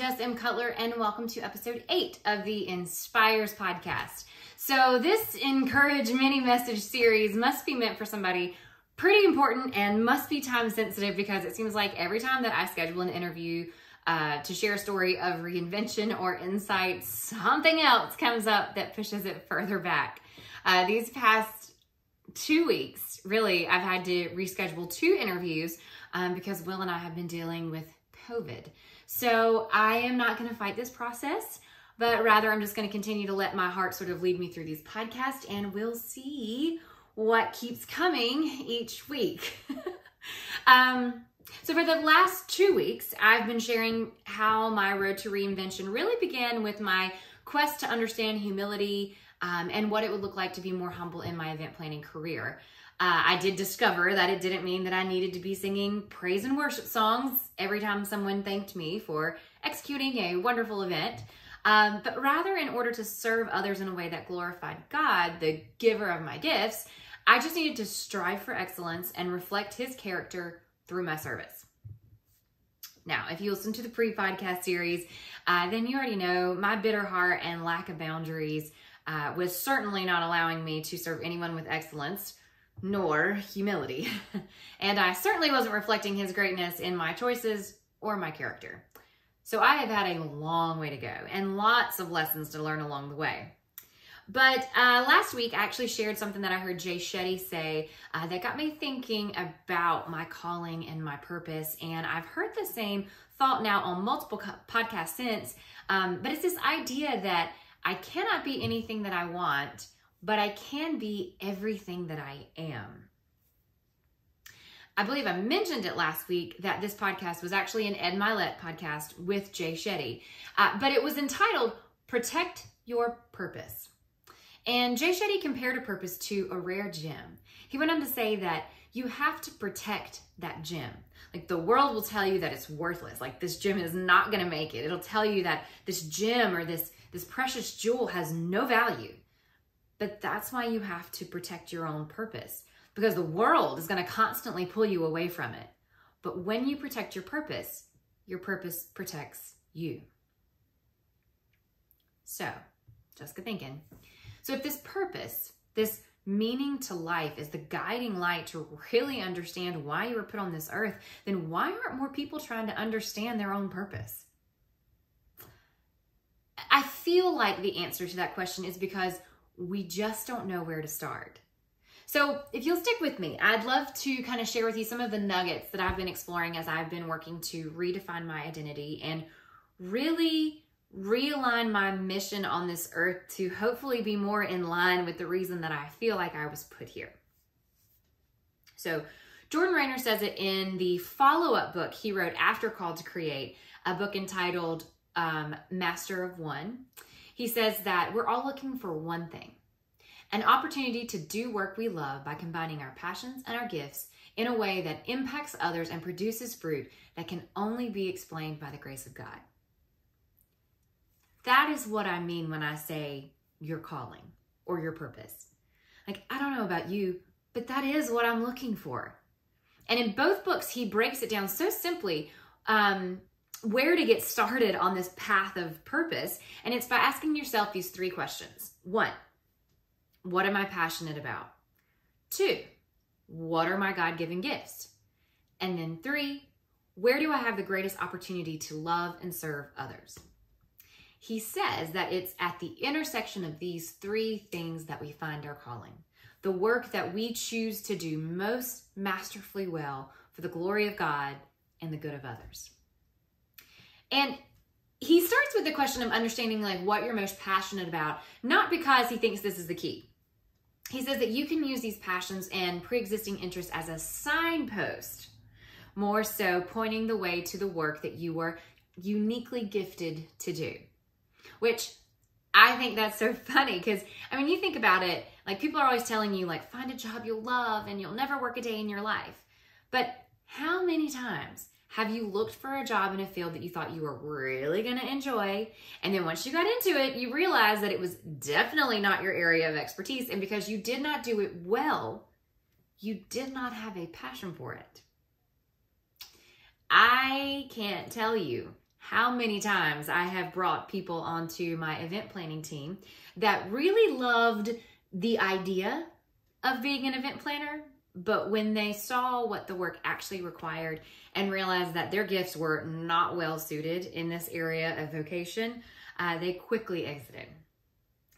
Jess M Cutler, and welcome to episode 8 of the ENSPIRES podcast. So this Encourage Mini Message series must be meant for somebody pretty important and must be time sensitive, because it seems like every time that I schedule an interview to share a story of reinvention or insight, something else comes up that pushes it further back. These past 2 weeks, really, I've had to reschedule 2 interviews because Will and I have been dealing with COVID. So I am not going to fight this process, but rather I'm just going to continue to let my heart sort of lead me through these podcasts, and we'll see what keeps coming each week. So for the last 2 weeks, I've been sharing how my road to reinvention really began with my quest to understand humility and what it would look like to be more humble in my event planning career. I did discover that it didn't mean that I needed to be singing praise and worship songs every time someone thanked me for executing a wonderful event, but rather, in order to serve others in a way that glorified God, the giver of my gifts, I just needed to strive for excellence and reflect His character through my service. Now, if you listen to the pre-podcast series, then you already know my bitter heart and lack of boundaries was certainly not allowing me to serve anyone with excellence, nor humility. And I certainly wasn't reflecting His greatness in my choices or my character. So I have had a long way to go and lots of lessons to learn along the way. But last week, I actually shared something that I heard Jay Shetty say that got me thinking about my calling and my purpose. And I've heard the same thought now on multiple podcasts since, but it's this idea that I cannot be anything that I want, but I can be everything that I am. I believe I mentioned it last week that this podcast was actually an Ed Milet podcast with Jay Shetty, but it was entitled Protect Your Purpose. And Jay Shetty compared a purpose to a rare gem. He went on to say that you have to protect that gem. Like, the world will tell you that it's worthless. Like, this gem is not going to make it. It'll tell you that this gem or this precious jewel has no value. But that's why you have to protect your own purpose, because the world is going to constantly pull you away from it. But when you protect your purpose protects you. So, just good thinking. So if this purpose, this meaning to life, is the guiding light to really understand why you were put on this earth, then why aren't more people trying to understand their own purpose? I feel like the answer to that question is because we just don't know where to start. So if you'll stick with me, I'd love to kind of share with you some of the nuggets that I've been exploring as I've been working to redefine my identity and really realign my mission on this earth to hopefully be more in line with the reason that I feel like I was put here. So Jordan Raynor says it in the follow-up book he wrote after Called to Create, a book entitled Master of One. He says that we're all looking for one thing: an opportunity to do work we love by combining our passions and our gifts in a way that impacts others and produces fruit that can only be explained by the grace of God. That is what I mean when I say your calling or your purpose. Like, I don't know about you, but that is what I'm looking for. And in both books, he breaks it down so simply, where to get started on this path of purpose. And it's by asking yourself these 3 questions. 1, what am I passionate about? 2, what are my God-given gifts? And then 3, where do I have the greatest opportunity to love and serve others? He says that it's at the intersection of these 3 things that we find our calling, the work that we choose to do most masterfully well for the glory of God and the good of others. And he starts with the question of understanding like what you're most passionate about, not because he thinks this is the key. He says that you can use these passions and pre-existing interests as a signpost, more so pointing the way to the work that you were uniquely gifted to do. Which I think that's so funny, because I mean, you think about it, like, people are always telling you, like, find a job you'll love and you'll never work a day in your life. But how many times have you looked for a job in a field that you thought you were really going to enjoy, and then once you got into it, you realized that it was definitely not your area of expertise, and because you did not do it well, you did not have a passion for it? I can't tell you how many times I have brought people onto my event planning team that really loved the idea of being an event planner, but when they saw what the work actually required and realized that their gifts were not well suited in this area of vocation, they quickly exited.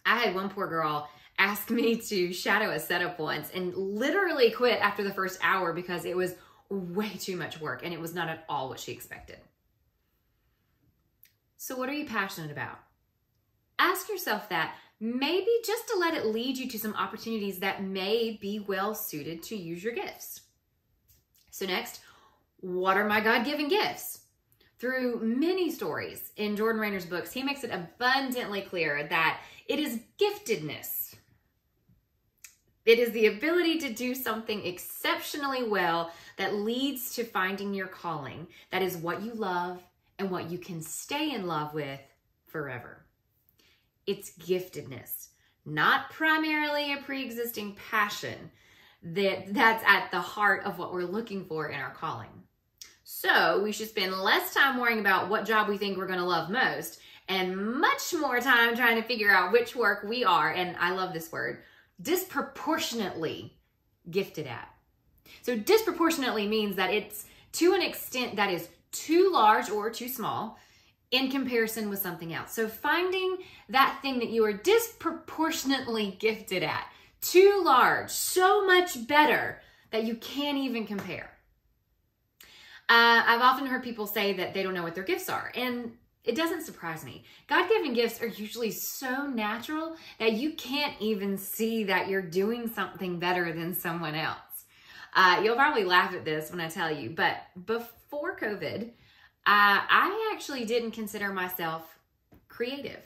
I had one poor girl ask me to shadow a setup once and literally quit after the first hour because it was way too much work and it was not at all what she expected. So what are you passionate about? Ask yourself that, maybe just to let it lead you to some opportunities that may be well suited to use your gifts. So next, what are my God-given gifts? Through many stories in Jordan Raynor's books, he makes it abundantly clear that it is giftedness. It is the ability to do something exceptionally well that leads to finding your calling. That is what you love and what you can stay in love with forever. It's giftedness, not primarily a pre-existing passion that's at the heart of what we're looking for in our calling. So we should spend less time worrying about what job we think we're going to love most and much more time trying to figure out which work we are, and I love this word, disproportionately gifted at. So disproportionately means that it's to an extent that is too large or too small in comparison with something else. So finding that thing that you are disproportionately gifted at, too large, so much better that you can't even compare. I've often heard people say that they don't know what their gifts are, and it doesn't surprise me. God-given gifts are usually so natural that you can't even see that you're doing something better than someone else. You'll probably laugh at this when I tell you, but before COVID, I actually didn't consider myself creative.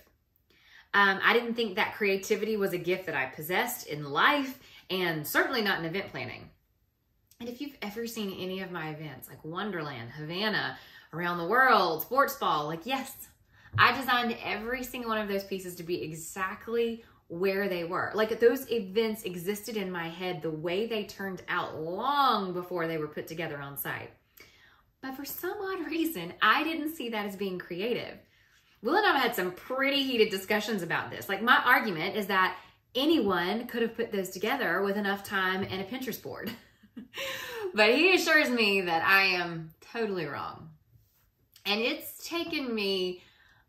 I didn't think that creativity was a gift that I possessed in life, and certainly not in event planning. And if you've ever seen any of my events, like Wonderland, Havana, Around the World, Sports Ball, like yes, I designed every single one of those pieces to be exactly where they were. Like those events existed in my head the way they turned out long before they were put together on site. But for some odd reason, I didn't see that as being creative. Will and I have had some pretty heated discussions about this. Like my argument is that anyone could have put those together with enough time and a Pinterest board. But he assures me that I am totally wrong. And it's taken me,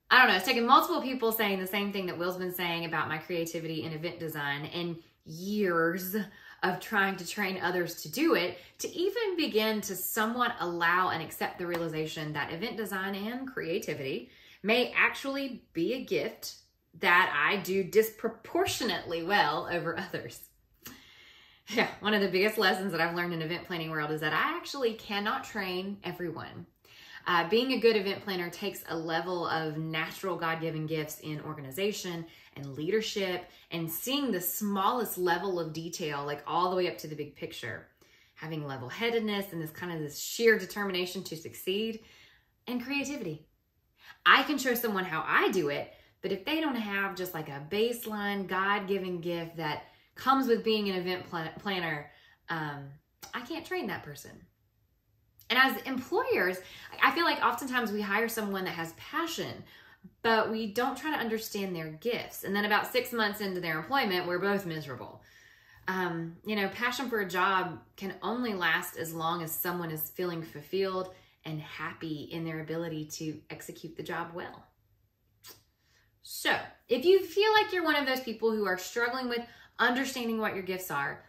I don't know, it's taken multiple people saying the same thing that Will's been saying about my creativity in event design and years of trying to train others to do it, to even begin to somewhat allow and accept the realization that event design and creativity may actually be a gift that I do disproportionately well over others. Yeah, one of the biggest lessons that I've learned in event planning world is that I actually cannot train everyone. Being a good event planner takes a level of natural God-given gifts in organization and leadership and seeing the smallest level of detail, like all the way up to the big picture. Having level-headedness and this sheer determination to succeed, and creativity. I can show someone how I do it, but if they don't have just like a baseline God-given gift that comes with being an event planner, I can't train that person. And as employers, I feel like oftentimes we hire someone that has passion, but we don't try to understand their gifts. And then about 6 months into their employment, we're both miserable. Passion for a job can only last as long as someone is feeling fulfilled and happy in their ability to execute the job well. So if you feel like you're one of those people who are struggling with understanding what your gifts are,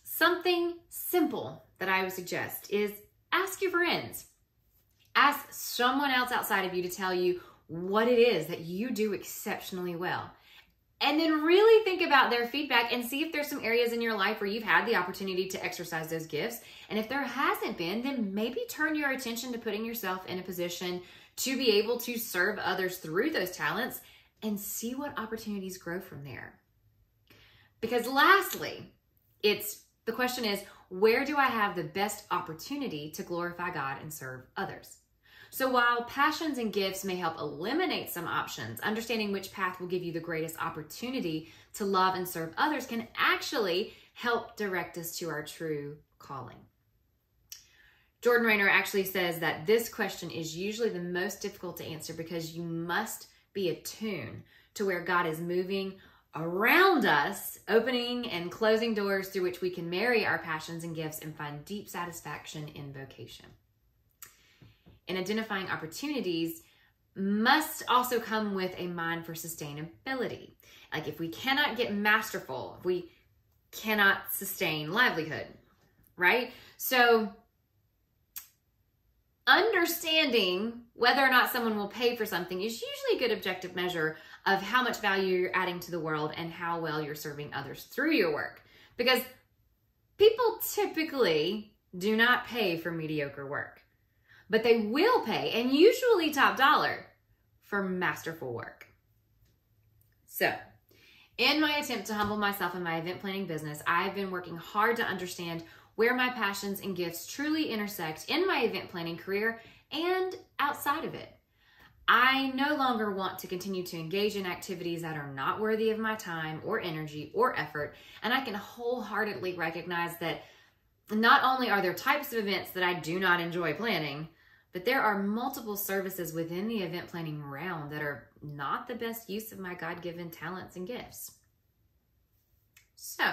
something simple that I would suggest is ask your friends. Ask someone else outside of you to tell you what it is that you do exceptionally well. And then really think about their feedback and see if there's some areas in your life where you've had the opportunity to exercise those gifts. And if there hasn't been, then maybe turn your attention to putting yourself in a position to be able to serve others through those talents and see what opportunities grow from there. Because lastly, the question is, where do I have the best opportunity to glorify God and serve others? So while passions and gifts may help eliminate some options, understanding which path will give you the greatest opportunity to love and serve others can actually help direct us to our true calling. Jordan Raynor actually says that this question is usually the most difficult to answer because you must be attuned to where God is moving around us, opening and closing doors through which we can marry our passions and gifts and find deep satisfaction in vocation. And identifying opportunities must also come with a mind for sustainability. Like if we cannot get masterful, if we cannot sustain livelihood, right? So understanding whether or not someone will pay for something is usually a good objective measure of how much value you're adding to the world and how well you're serving others through your work. Because people typically do not pay for mediocre work, but they will pay, and usually top dollar, for masterful work. So, in my attempt to humble myself in my event planning business, I've been working hard to understand where my passions and gifts truly intersect in my event planning career and outside of it. I no longer want to continue to engage in activities that are not worthy of my time or energy or effort, and I can wholeheartedly recognize that not only are there types of events that I do not enjoy planning, but there are multiple services within the event planning realm that are not the best use of my God-given talents and gifts. So,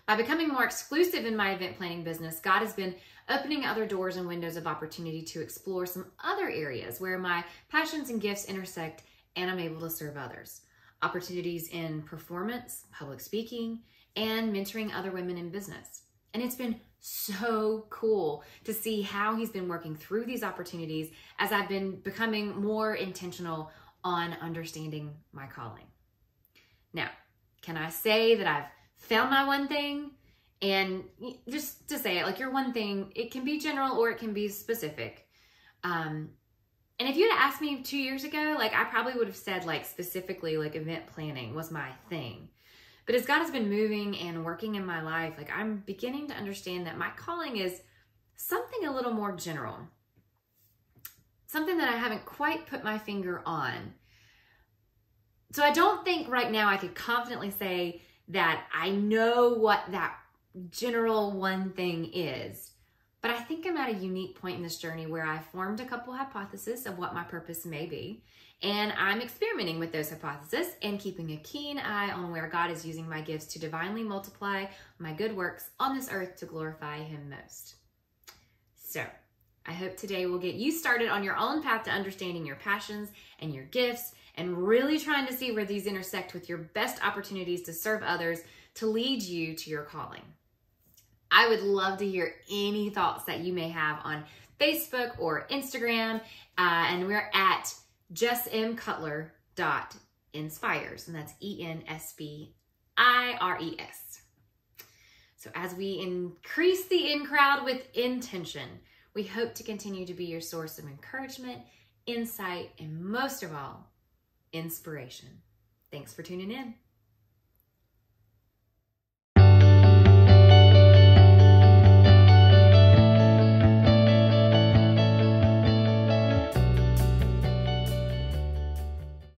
by becoming more exclusive in my event planning business, God has been opening other doors and windows of opportunity to explore some other areas where my passions and gifts intersect and I'm able to serve others. Opportunities in performance, public speaking, and mentoring other women in business. And it's been so cool to see how he's been working through these opportunities as I've been becoming more intentional on understanding my calling. Now, can I say that I've found my one thing? And just to say it, like your one thing, it can be general or it can be specific. And if you'd asked me 2 years ago, like I probably would have said like specifically like event planning was my thing. But as God has been moving and working in my life, like I'm beginning to understand that my calling is something a little more general. Something that I haven't quite put my finger on. So I don't think right now I could confidently say that I know what that general one thing is. But I think I'm at a unique point in this journey where I formed a couple hypotheses of what my purpose may be. And I'm experimenting with those hypotheses and keeping a keen eye on where God is using my gifts to divinely multiply my good works on this earth to glorify Him most. So, I hope today will get you started on your own path to understanding your passions and your gifts and really trying to see where these intersect with your best opportunities to serve others to lead you to your calling. I would love to hear any thoughts that you may have on Facebook or Instagram, and we're at Jess M Cutler.inspires, and that's ENSPIRES. So as we increase the in crowd with intention, we hope to continue to be your source of encouragement, insight, and most of all, inspiration. Thanks for tuning in.